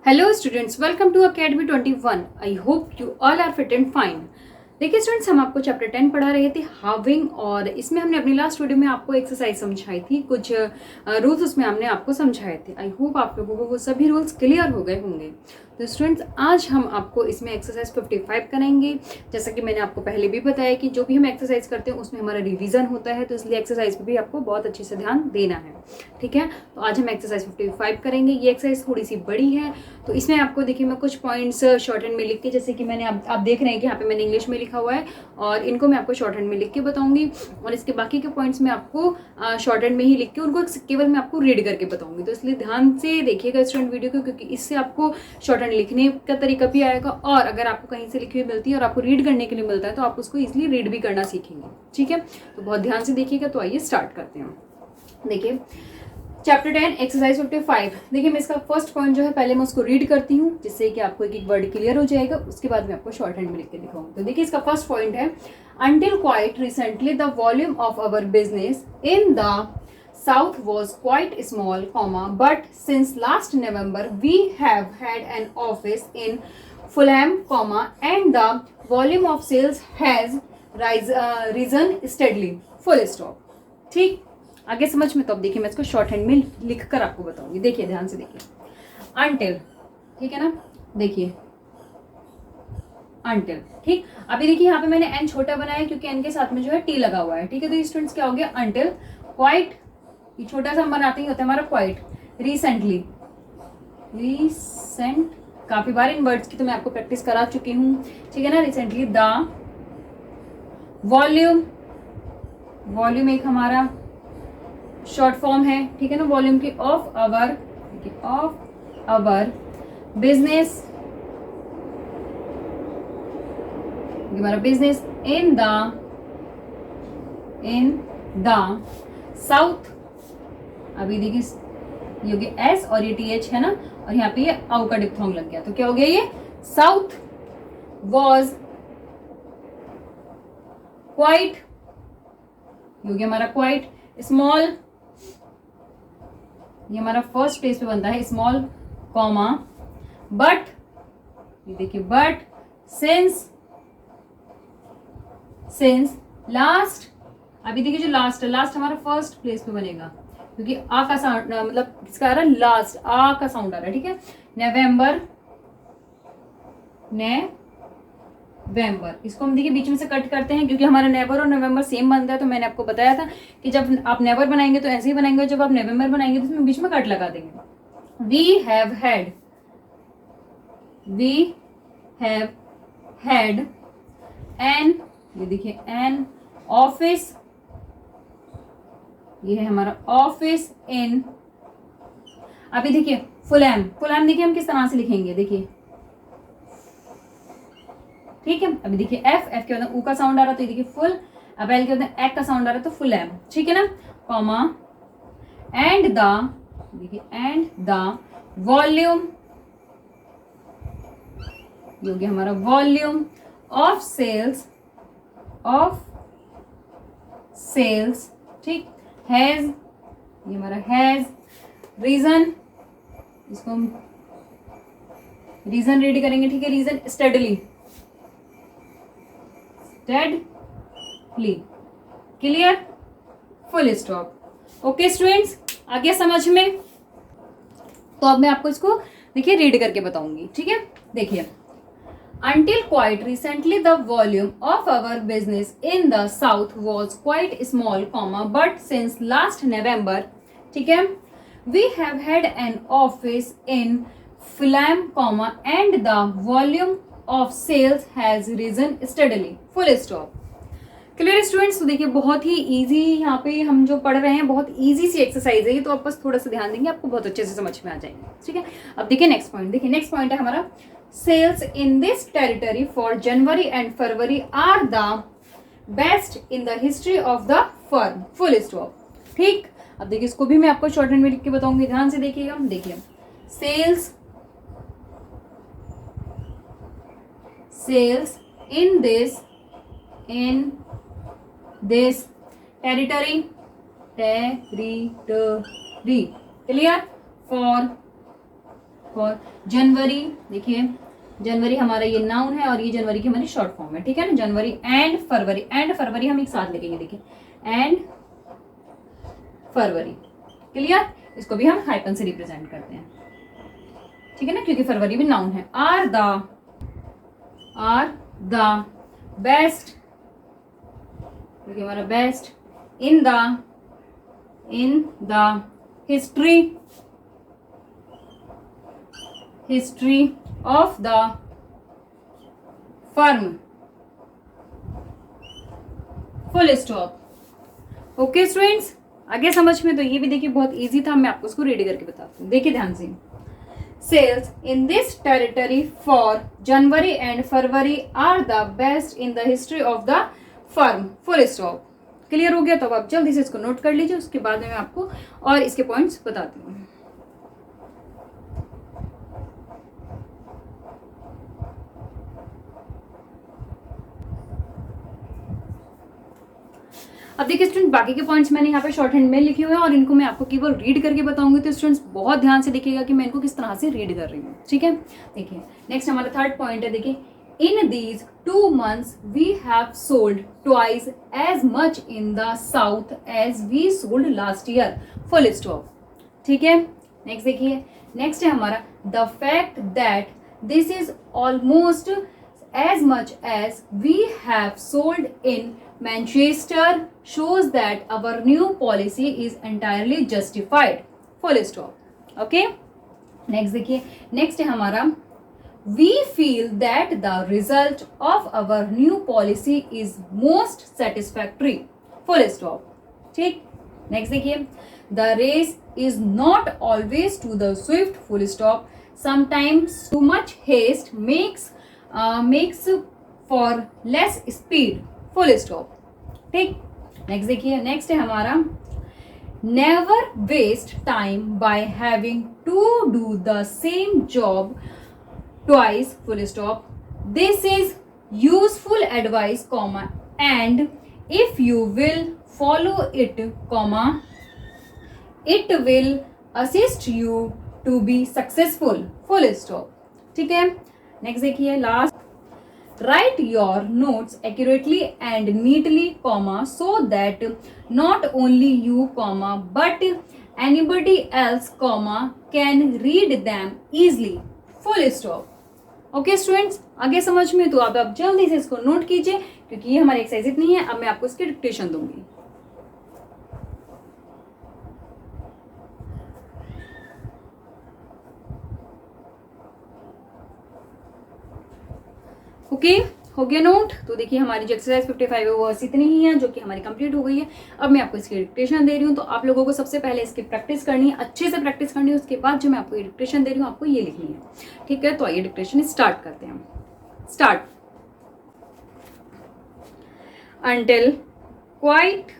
Hello students, welcome to Academy 21. I hope you all are fit and fine. देखिए students, हम आपको chapter 10 पढ़ा रहे थे हाविंग, और इसमें हमने अपनी लास्ट वीडियो में आपको एक्सरसाइज समझाई थी, कुछ रूल्स उसमें हमने आपको समझाए थे। आई होप आप लोगों को वो सभी रूल्स क्लियर हो गए होंगे। तो स्टूडेंट्स, आज हम आपको इसमें एक्सरसाइज 55 कराएंगे। जैसा कि मैंने आपको पहले भी बताया कि जो भी हम एक्सरसाइज करते हैं उसमें हमारा रिवीजन होता है, तो इसलिए एक्सरसाइज पे भी आपको बहुत अच्छे से ध्यान देना है। ठीक है, तो आज हम एक्सरसाइज 55 करेंगे। ये एक्सरसाइज थोड़ी सी बड़ी है, तो इसमें आपको देखिए मैं कुछ पॉइंट्स शॉर्ट हैंड में लिख के, जैसे कि मैंने आप देख रहे हैं कि यहाँ पे मैंने इंग्लिश में लिखा हुआ है और इनको मैं आपको शॉर्ट हैंड में लिख के बताऊंगी, और इसके बाकी के पॉइंट्स मैं आपको शॉर्ट हैंड में ही लिख के उनको केवल मैं आपको रीड करके बताऊंगी। तो इसलिए ध्यान से देखिएगा स्टूडेंट वीडियो को, क्योंकि इससे आपको शॉर्ट हैंड लिखने का तरीका भी आएगा, और अगर आपको कहीं से लिखी हुई मिलती है और आपको रीड करने के लिए मिलता है तो आप उसको इजिली रीड भी करना सीखेंगे। ठीक है, तो बहुत ध्यान से देखिएगा। तो आइए स्टार्ट करते हैं। देखिए चैप्टर 10 एक्सरसाइज 55। देखिए मैं इसका फर्स्ट पॉइंट जो है पहले मैं उसको रीड करती हूँ, जिससे कि आपको एक एक वर्ड क्लियर हो जाएगा। उसके बाद मैं आपको शॉर्ट हैंड में लिख के दिखाऊंगी। तो देखिए इसका फर्स्ट पॉइंट है, until quite recently the volume of our business in the South was quite small, but since last November we have had an office in Fulham, and the volume of sales has risen steadily. Full stop. ठीक, आगे समझ में। तो अब देखिए मैं इसको short hand में लिख कर आपको बताऊंगी। देखिए ध्यान से देखिए, अंटिल, ठीक है ना। देखिए अंटिल, ठीक। अभी देखिए यहाँ पे मैंने एन छोटा बनाया क्योंकि एन के साथ में जो है टी लगा हुआ है। ठीक है, तो स्टूडेंट्स क्या हो गया, अंटिल क्वाइट, ये छोटा सा हम बनाते ही होता है हमारा क्वाइट, रिसेंटली, रिसेंट, काफी बार इन वर्ड्स की तो मैं आपको प्रैक्टिस करा चुकी हूँ। ठीक है ना। रिसेंटली द वॉल्यूम, वॉल्यूम एक हमारा शॉर्ट फॉर्म है, ठीक है ना, वॉल्यूम की, ऑफ अवर बिजनेस, हमारा बिजनेस इन द साउथ। अभी देखिए ये हो गया एस और ये टी एच है ना, और यहाँ पे ये आउ का डिप्थोंग लग गया, तो क्या हो गया, ये साउथ वॉज क्वाइट, ये हो गया हमारा क्वाइट स्मॉल, ये हमारा फर्स्ट प्लेस पे बनता है स्मॉल, कॉमा, बट, ये देखिए बट, सिंस लास्ट, अभी देखिए जो लास्ट है, लास्ट हमारा फर्स्ट प्लेस पे बनेगा क्योंकि आ का साउंड, मतलब किसका आ रहा है, लास्ट, आ का साउंड आ रहा है। ठीक है, नवंबर, इसको हम देखिए बीच में से कट करते हैं क्योंकि हमारा नेवर और नवंबर सेम बनता है। तो मैंने आपको बताया था कि जब आप नेवर बनाएंगे तो ऐसे ही बनाएंगे, जब आप नवंबर बनाएंगे तो उसमें बीच में कट लगा देंगे। वी हैव हैड एन, ये देखिए एन ऑफिस, ये है हमारा ऑफिस इन, अभी देखिए फुलहैम, देखिए हम किस तरह से लिखेंगे, देखिए, ठीक है। अभी देखिए एफ के बाद ऊ का साउंड आ रहा है, तो ये देखिए फुल, अब एल के बाद एक का साउंड आ रहा है, तो फुलहैम, ठीक है ना, कॉमा, एंड द, देखिए एंड द वॉल्यूम, ये हो गया हमारा वॉल्यूम ऑफ सेल्स, ठीक, हैज, ये हमारा हैज, रीजन, इसको हम रीजन रेडी करेंगे। ठीक है, रीजन स्टडली, clear, full stop. Okay students, आ गया समझ में। तो अब मैं आपको इसको देखिए रीड करके बताऊंगी। ठीक है, देखिए, Until quite recently, the volume of our business in the south was quite small, but since last November, ठीक है, we have had an office in Fulham, and the volume of sales has risen steadily. Full stop. Clear students, तो देखिए बहुत ही easy यहाँ पे हम जो पढ़ रहे हैं, बहुत इजी सी एक्सरसाइज है ये, तो आप बस थोड़ा सा ध्यान देंगे आपको बहुत अच्छे से समझ में आ जाएंगे। ठीक है, अब देखिए नेक्स्ट पॉइंट, देखिए नेक्स्ट पॉइंट है हमारा, sales in this territory for January and February are the best in the history of the firm. Full stop. ठीक, अब देखिए इसको भी मैं आपको शॉर्ट हैंड में लिख के बताऊंगी, ध्यान से देखिएगा। देखिए sales in this territory, clear, for for January, देखिए जनवरी हमारा ये नाउन है और ये जनवरी की हमारी शॉर्ट फॉर्म है, ठीक है ना। जनवरी एंड फरवरी, एंड फरवरी हम एक साथ लिखेंगे, देखिए एंड फरवरी, क्लियर। इसको भी हम हाइपन से रिप्रेजेंट करते हैं, ठीक है ना, क्योंकि फरवरी भी नाउन है। आर द बेस्ट, देखिए हमारा best in the history of the firm, full stop. Okay students, आगे समझ में तो ये भी देखिए बहुत इजी था, मैं आपको उसको रेडी करके बताती हूँ, देखिए ध्यान से। Sales in this territory for January and February are the best in the history of the firm, full stop। Clear हो गया? तो अब आप जल्दी से इसको नोट कर लीजिए, उसके बाद में मैं आपको और इसके पॉइंट्स बताती हूँ। अब देखिए स्टूडेंट, बाकी के पॉइंट्स मैंने यहाँ पे शॉर्ट हैंड में लिखे हुए हैं और इनको मैं आपको केवल रीड करके बताऊंगी, तो स्टूडेंट्स बहुत ध्यान से देखिएगा कि मैं इनको किस तरह से रीड कर रही हूँ, ठीक है। देखिए नेक्स्ट हमारा थर्ड पॉइंट है, देखिए in these 2 months we have sold twice as much in the south as we sold last year, full stop, ठीक है। नेक्स्ट देखिए, नेक्स्ट है हमारा the fact that this is almost as much as we have sold in Manchester shows that our new policy is entirely justified, full stop। okay, next देखिए, next है हमारा we feel that the result of our new policy is most satisfactory, full stop, ठीक। next देखिए, the race is not always to the swift, full stop, sometimes too much haste makes for less speed, full stop, ठीक। Next देखिए, next है हमारा never waste time by having to do the same job twice, full stop, this is useful advice comma and if you will follow it comma it will assist you to be successful, full stop, ठीक है। Next देखिए, last write your notes accurately and neatly comma so that not only you comma but anybody else comma can read them easily, full stop. Okay students, आगे समझ में तो आप जल्दी से इसको नोट कीजिए, क्योंकि ये हमारी एक्सरसाइज इतनी है। अब मैं आपको इसकी डिक्टेशन दूंगी। ओके हो गया नोट? तो देखिए हमारी जो एक्सरसाइज 55 है वो बस इतनी ही है, जो कि हमारी कंप्लीट हो गई है। अब मैं आपको इसकी डिक्टेशन दे रही हूँ, तो आप लोगों को सबसे पहले इसकी प्रैक्टिस करनी है, अच्छे से प्रैक्टिस करनी है। उसके बाद जो मैं आपको ये डिक्टेशन दे रही हूँ आपको ये लिखनी है, ठीक है। तो आइए डिक्टेशन स्टार्ट करते हैं। Start. Until quite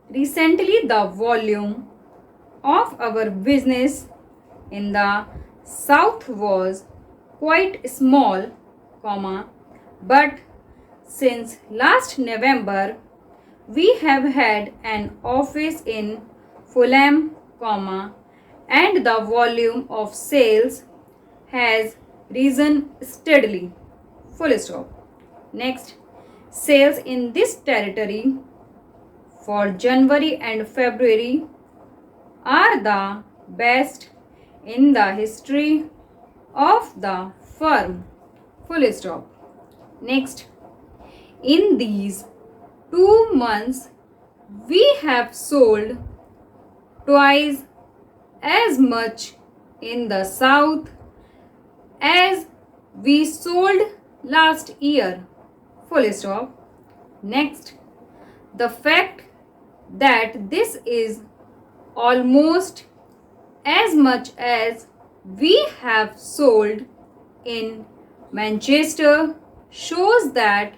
recently the volume of our business in the south was quite small, but since last November we have had an office in Fulham, and the volume of sales has risen steadily, full stop. Next, sales in this territory for January and February are the best in the history of the firm, full stop. Next, in these 2 months we have sold twice as much in the south as we sold last year, full stop. Next, the fact that this is almost as much as we have sold in Manchester shows that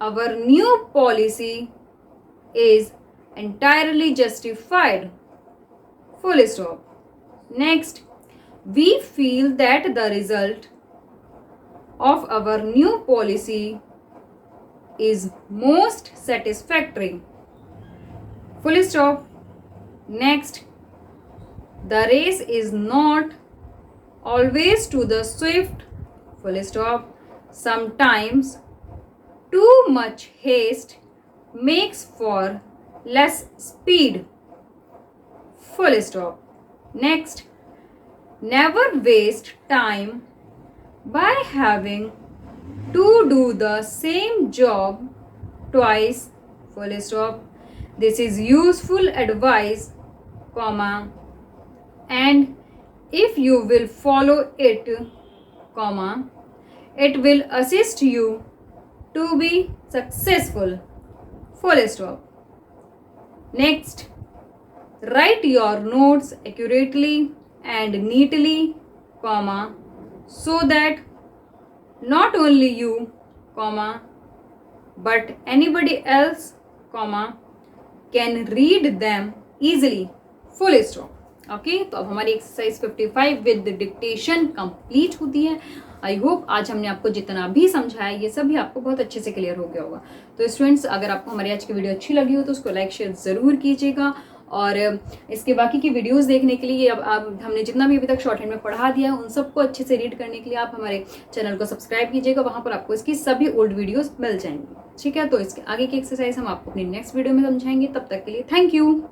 our new policy is entirely justified, full stop. Next, we feel that the result of our new policy is most satisfactory, full stop. Next, the race is not always to the swift, full stop. Sometimes too much haste makes for less speed, full stop. Next, never waste time by having to do the same job twice, full stop. This is useful advice, comma, and if you will follow it, comma, it will assist you to be successful, full stop. Next, write your notes accurately and neatly, comma, so that not only you, comma, but anybody else, comma, can read them easily, full stop. Okay, तो अब हमारी exercise 55 with dictation complete होती है। I hope आज हमने आपको जितना भी समझाया ये सभी आपको बहुत अच्छे से क्लियर हो गया होगा। तो स्टूडेंट्स, अगर आपको हमारी आज की वीडियो अच्छी लगी हो तो उसको लाइक शेयर ज़रूर कीजिएगा, और इसके बाकी की वीडियोस देखने के लिए अब हमने जितना भी अभी तक शॉर्ट हैंड में पढ़ा दिया है उन सबको अच्छे से रीड करने के लिए आप हमारे चैनल को सब्सक्राइब कीजिएगा। वहाँ पर आपको इसकी सभी ओल्ड वीडियोस मिल जाएंगी। ठीक है, तो इसके आगे की एक्सरसाइज हम आपको अपनी नेक्स्ट वीडियो में समझाएंगे। तब तक के लिए थैंक यू।